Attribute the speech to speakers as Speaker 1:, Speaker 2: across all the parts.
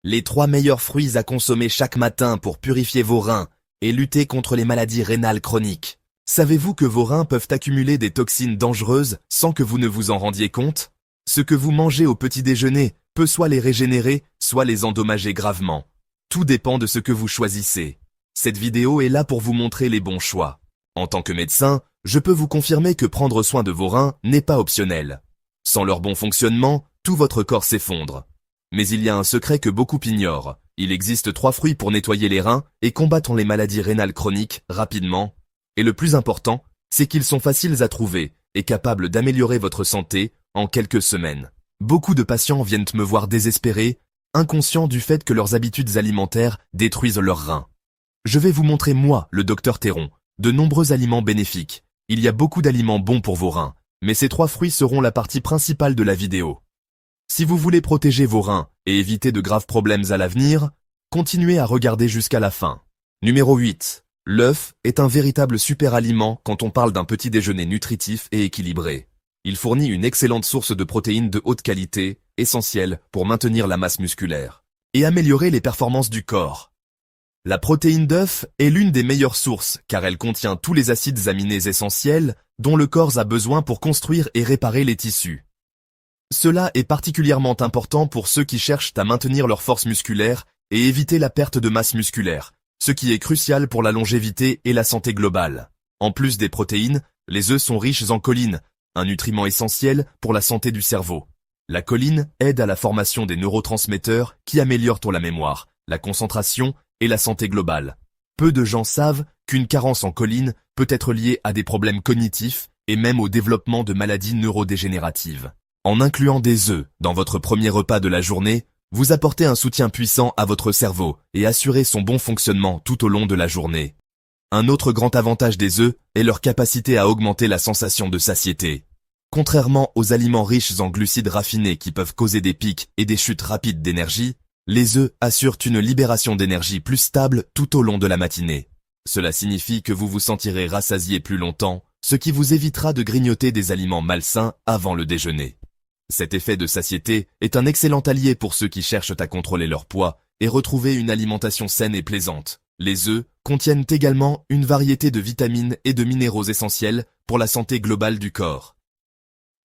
Speaker 1: Les 3 meilleurs fruits à consommer chaque matin pour purifier vos reins et lutter contre les maladies rénales chroniques. Savez-vous que vos reins peuvent accumuler des toxines dangereuses sans que vous ne vous en rendiez compte? Ce que vous mangez au petit déjeuner peut soit les régénérer, soit les endommager gravement. Tout dépend de ce que vous choisissez. Cette vidéo est là pour vous montrer les bons choix. En tant que médecin, je peux vous confirmer que prendre soin de vos reins n'est pas optionnel. Sans leur bon fonctionnement, tout votre corps s'effondre. Mais il y a un secret que beaucoup ignorent. Il existe 3 fruits pour nettoyer les reins et combattre les maladies rénales chroniques rapidement. Et le plus important, c'est qu'ils sont faciles à trouver et capables d'améliorer votre santé en quelques semaines. Beaucoup de patients viennent me voir désespérés, inconscients du fait que leurs habitudes alimentaires détruisent leurs reins. Je vais vous montrer, moi, le docteur Théron, de nombreux aliments bénéfiques. Il y a beaucoup d'aliments bons pour vos reins, mais ces 3 fruits seront la partie principale de la vidéo. Si vous voulez protéger vos reins et éviter de graves problèmes à l'avenir, continuez à regarder jusqu'à la fin. Numéro 8. L'œuf est un véritable super aliment quand on parle d'un petit déjeuner nutritif et équilibré. Il fournit une excellente source de protéines de haute qualité, essentielle pour maintenir la masse musculaire et améliorer les performances du corps. La protéine d'œuf est l'une des meilleures sources car elle contient tous les acides aminés essentiels dont le corps a besoin pour construire et réparer les tissus. Cela est particulièrement important pour ceux qui cherchent à maintenir leur force musculaire et éviter la perte de masse musculaire, ce qui est crucial pour la longévité et la santé globale. En plus des protéines, les œufs sont riches en choline, un nutriment essentiel pour la santé du cerveau. La choline aide à la formation des neurotransmetteurs qui améliorent la mémoire, la concentration et la santé globale. Peu de gens savent qu'une carence en choline peut être liée à des problèmes cognitifs et même au développement de maladies neurodégénératives. En incluant des œufs dans votre premier repas de la journée, vous apportez un soutien puissant à votre cerveau et assurez son bon fonctionnement tout au long de la journée. Un autre grand avantage des œufs est leur capacité à augmenter la sensation de satiété. Contrairement aux aliments riches en glucides raffinés qui peuvent causer des pics et des chutes rapides d'énergie, les œufs assurent une libération d'énergie plus stable tout au long de la matinée. Cela signifie que vous vous sentirez rassasié plus longtemps, ce qui vous évitera de grignoter des aliments malsains avant le déjeuner. Cet effet de satiété est un excellent allié pour ceux qui cherchent à contrôler leur poids et retrouver une alimentation saine et plaisante. Les œufs contiennent également une variété de vitamines et de minéraux essentiels pour la santé globale du corps.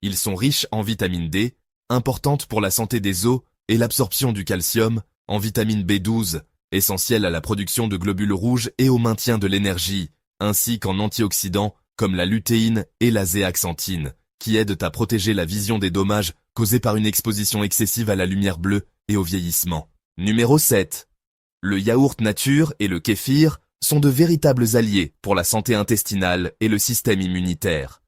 Speaker 1: Ils sont riches en vitamine D, importante pour la santé des os et l'absorption du calcium, en vitamine B12, essentielle à la production de globules rouges et au maintien de l'énergie, ainsi qu'en antioxydants comme la lutéine et la zéaxanthine, qui aident à protéger la vision des dommages causés par une exposition excessive à la lumière bleue et au vieillissement. Numéro 7. Le yaourt nature et le kéfir sont de véritables alliés pour la santé intestinale et le système immunitaire.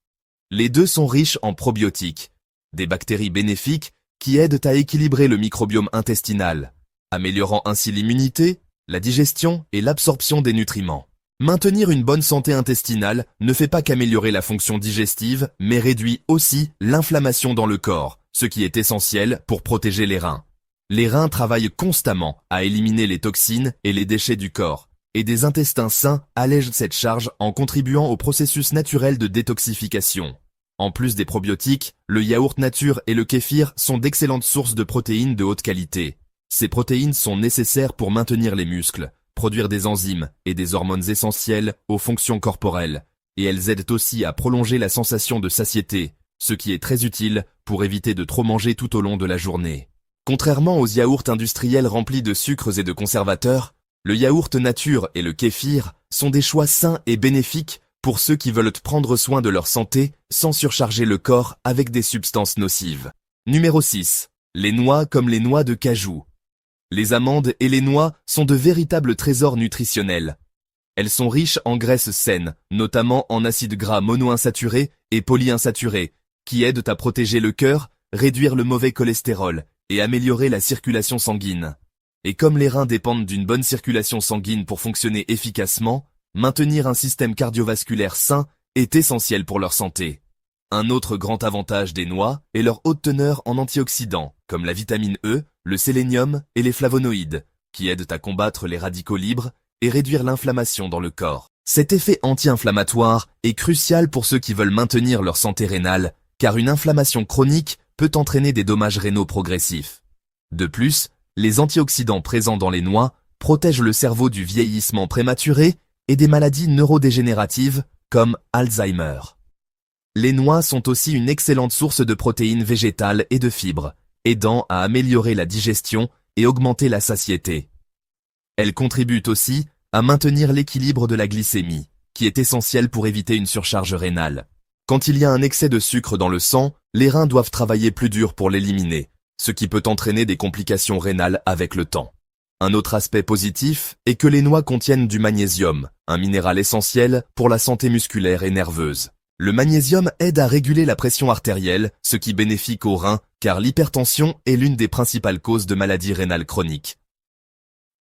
Speaker 1: Les deux sont riches en probiotiques, des bactéries bénéfiques qui aident à équilibrer le microbiome intestinal, améliorant ainsi l'immunité, la digestion et l'absorption des nutriments. Maintenir une bonne santé intestinale ne fait pas qu'améliorer la fonction digestive, mais réduit aussi l'inflammation dans le corps, ce qui est essentiel pour protéger les reins. Les reins travaillent constamment à éliminer les toxines et les déchets du corps, et des intestins sains allègent cette charge en contribuant au processus naturel de détoxification. En plus des probiotiques, le yaourt nature et le kéfir sont d'excellentes sources de protéines de haute qualité. Ces protéines sont nécessaires pour maintenir les muscles, produire des enzymes et des hormones essentielles aux fonctions corporelles, et elles aident aussi à prolonger la sensation de satiété, ce qui est très utile pour éviter de trop manger tout au long de la journée. Contrairement aux yaourts industriels remplis de sucres et de conservateurs, le yaourt nature et le kéfir sont des choix sains et bénéfiques pour ceux qui veulent prendre soin de leur santé sans surcharger le corps avec des substances nocives. Numéro 6. Les noix comme les noix de cajou. Les amandes et les noix sont de véritables trésors nutritionnels. Elles sont riches en graisses saines, notamment en acides gras monoinsaturés et polyinsaturés, qui aident à protéger le cœur, réduire le mauvais cholestérol et améliorer la circulation sanguine. Et comme les reins dépendent d'une bonne circulation sanguine pour fonctionner efficacement, maintenir un système cardiovasculaire sain est essentiel pour leur santé. Un autre grand avantage des noix est leur haute teneur en antioxydants, comme la vitamine E, le sélénium et les flavonoïdes, qui aident à combattre les radicaux libres et réduire l'inflammation dans le corps. Cet effet anti-inflammatoire est crucial pour ceux qui veulent maintenir leur santé rénale, car une inflammation chronique peut entraîner des dommages rénaux progressifs. De plus, Les antioxydants présents dans les noix protègent le cerveau du vieillissement prématuré et des maladies neurodégénératives comme Alzheimer. Les noix sont aussi une excellente source de protéines végétales et de fibres, aidant à améliorer la digestion et augmenter la satiété. Elles contribuent aussi à maintenir l'équilibre de la glycémie, qui est essentiel pour éviter une surcharge rénale. Quand il y a un excès de sucre dans le sang, les reins doivent travailler plus dur pour l'éliminer, ce qui peut entraîner des complications rénales avec le temps. Un autre aspect positif est que les noix contiennent du magnésium, un minéral essentiel pour la santé musculaire et nerveuse. Le magnésium aide à réguler la pression artérielle, ce qui est bénéfique aux reins, car l'hypertension est l'une des principales causes de maladies rénales chroniques.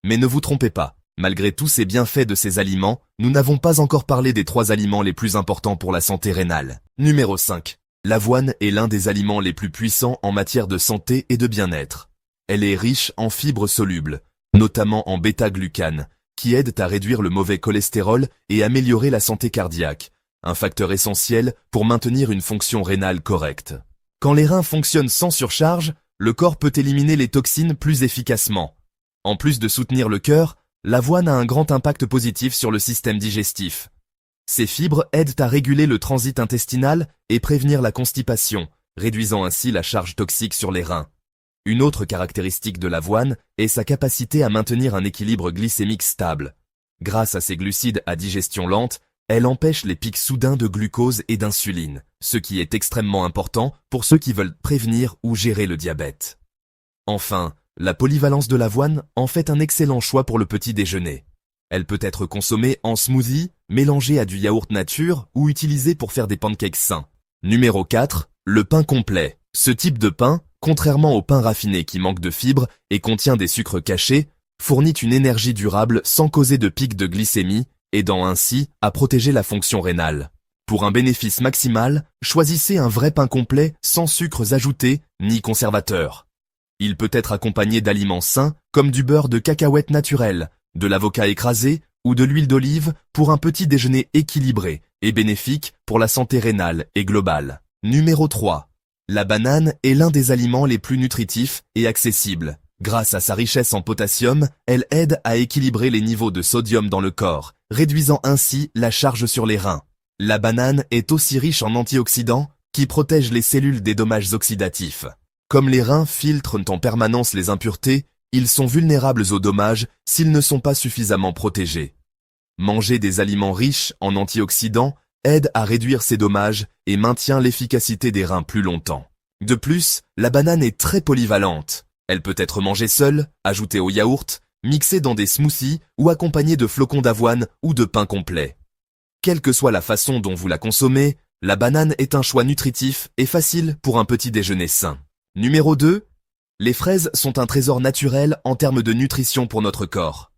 Speaker 1: Mais ne vous trompez pas, malgré tous ces bienfaits de ces aliments, nous n'avons pas encore parlé des 3 aliments les plus importants pour la santé rénale. Numéro 5. L'avoine est l'un des aliments les plus puissants en matière de santé et de bien-être. Elle est riche en fibres solubles, notamment en bêta-glucane, qui aident à réduire le mauvais cholestérol et améliorer la santé cardiaque, un facteur essentiel pour maintenir une fonction rénale correcte. Quand les reins fonctionnent sans surcharge, le corps peut éliminer les toxines plus efficacement. En plus de soutenir le cœur, l'avoine a un grand impact positif sur le système digestif. Ces fibres aident à réguler le transit intestinal et prévenir la constipation, réduisant ainsi la charge toxique sur les reins. Une autre caractéristique de l'avoine est sa capacité à maintenir un équilibre glycémique stable. Grâce à ses glucides à digestion lente, elle empêche les pics soudains de glucose et d'insuline, ce qui est extrêmement important pour ceux qui veulent prévenir ou gérer le diabète. Enfin, la polyvalence de l'avoine en fait un excellent choix pour le petit déjeuner. Elle peut être consommée en smoothie, mélangée à du yaourt nature ou utilisée pour faire des pancakes sains. Numéro 4. Le pain complet. Ce type de pain, contrairement au pain raffiné qui manque de fibres et contient des sucres cachés, fournit une énergie durable sans causer de pic de glycémie, aidant ainsi à protéger la fonction rénale. Pour un bénéfice maximal, choisissez un vrai pain complet sans sucres ajoutés ni conservateurs. Il peut être accompagné d'aliments sains comme du beurre de cacahuète naturel, de l'avocat écrasé ou de l'huile d'olive pour un petit déjeuner équilibré et bénéfique pour la santé rénale et globale. Numéro 3. La banane est l'un des aliments les plus nutritifs et accessibles. Grâce à sa richesse en potassium, elle aide à équilibrer les niveaux de sodium dans le corps, réduisant ainsi la charge sur les reins. La banane est aussi riche en antioxydants qui protègent les cellules des dommages oxydatifs. Comme les reins filtrent en permanence les impuretés, ils sont vulnérables aux dommages s'ils ne sont pas suffisamment protégés. Manger des aliments riches en antioxydants aide à réduire ces dommages et maintient l'efficacité des reins plus longtemps. De plus, la banane est très polyvalente. Elle peut être mangée seule, ajoutée au yaourt, mixée dans des smoothies ou accompagnée de flocons d'avoine ou de pain complet. Quelle que soit la façon dont vous la consommez, la banane est un choix nutritif et facile pour un petit déjeuner sain. Numéro 2. Les fraises sont un trésor naturel en termes de nutrition pour notre corps.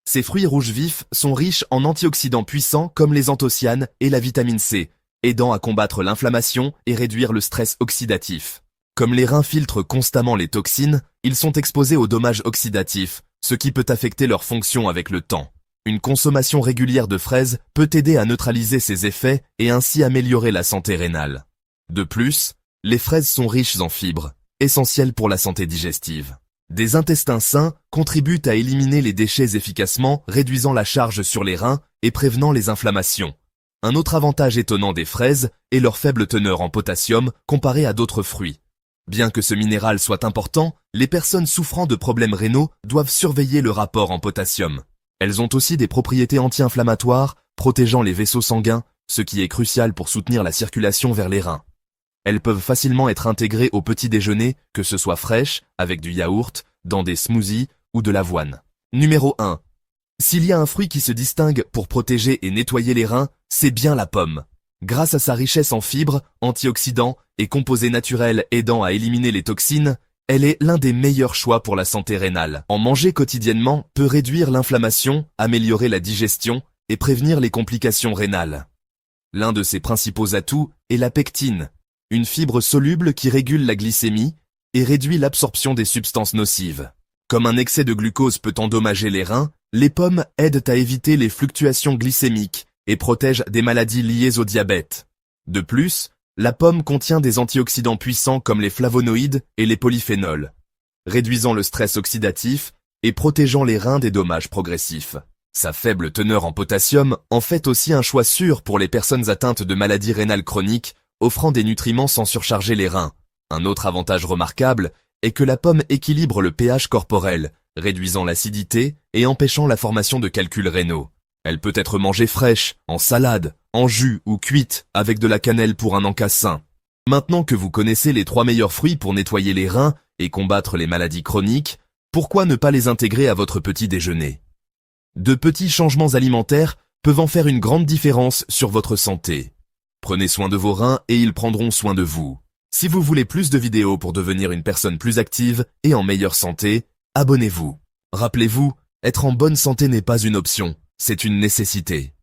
Speaker 1: Ces fruits rouges vifs sont riches en antioxydants puissants comme les anthocyanes et la vitamine C, aidant à combattre l'inflammation et réduire le stress oxydatif. Comme les reins filtrent constamment les toxines, ils sont exposés aux dommages oxydatifs, ce qui peut affecter leur fonction avec le temps. Une consommation régulière de fraises peut aider à neutraliser ces effets et ainsi améliorer la santé rénale. De plus, les fraises sont riches en fibres, essentielles pour la santé digestive. Des intestins sains contribuent à éliminer les déchets efficacement, réduisant la charge sur les reins et prévenant les inflammations. Un autre avantage étonnant des fraises est leur faible teneur en potassium comparée à d'autres fruits. Bien que ce minéral soit important, les personnes souffrant de problèmes rénaux doivent surveiller le rapport en potassium. Elles ont aussi des propriétés anti-inflammatoires, protégeant les vaisseaux sanguins, ce qui est crucial pour soutenir la circulation vers les reins. Elles peuvent facilement être intégrées au petit déjeuner, que ce soit fraîches, avec du yaourt, dans des smoothies ou de l'avoine. Numéro 1. S'il y a un fruit qui se distingue pour protéger et nettoyer les reins, c'est bien la pomme. Grâce à sa richesse en fibres, antioxydants et composés naturels aidant à éliminer les toxines, elle est l'un des meilleurs choix pour la santé rénale. En manger quotidiennement peut réduire l'inflammation, améliorer la digestion et prévenir les complications rénales. L'un de ses principaux atouts est la pectine, une fibre soluble qui régule la glycémie et réduit l'absorption des substances nocives. Comme un excès de glucose peut endommager les reins, les pommes aident à éviter les fluctuations glycémiques et protègent des maladies liées au diabète. De plus, la pomme contient des antioxydants puissants comme les flavonoïdes et les polyphénols. réduisant le stress oxydatif et protégeant les reins des dommages progressifs. Sa faible teneur en potassium en fait aussi un choix sûr pour les personnes atteintes de maladies rénales chroniques, offrant des nutriments sans surcharger les reins. Un autre avantage remarquable est que la pomme équilibre le pH corporel, réduisant l'acidité et empêchant la formation de calculs rénaux. Elle peut être mangée fraîche, en salade, en jus ou cuite avec de la cannelle pour un encas sain. Maintenant que vous connaissez les 3 meilleurs fruits pour nettoyer les reins et combattre les maladies chroniques, pourquoi ne pas les intégrer à votre petit déjeuner? De petits changements alimentaires peuvent en faire une grande différence sur votre santé. Prenez soin de vos reins et ils prendront soin de vous. Si vous voulez plus de vidéos pour devenir une personne plus active et en meilleure santé, abonnez-vous. Rappelez-vous, être en bonne santé n'est pas une option, c'est une nécessité.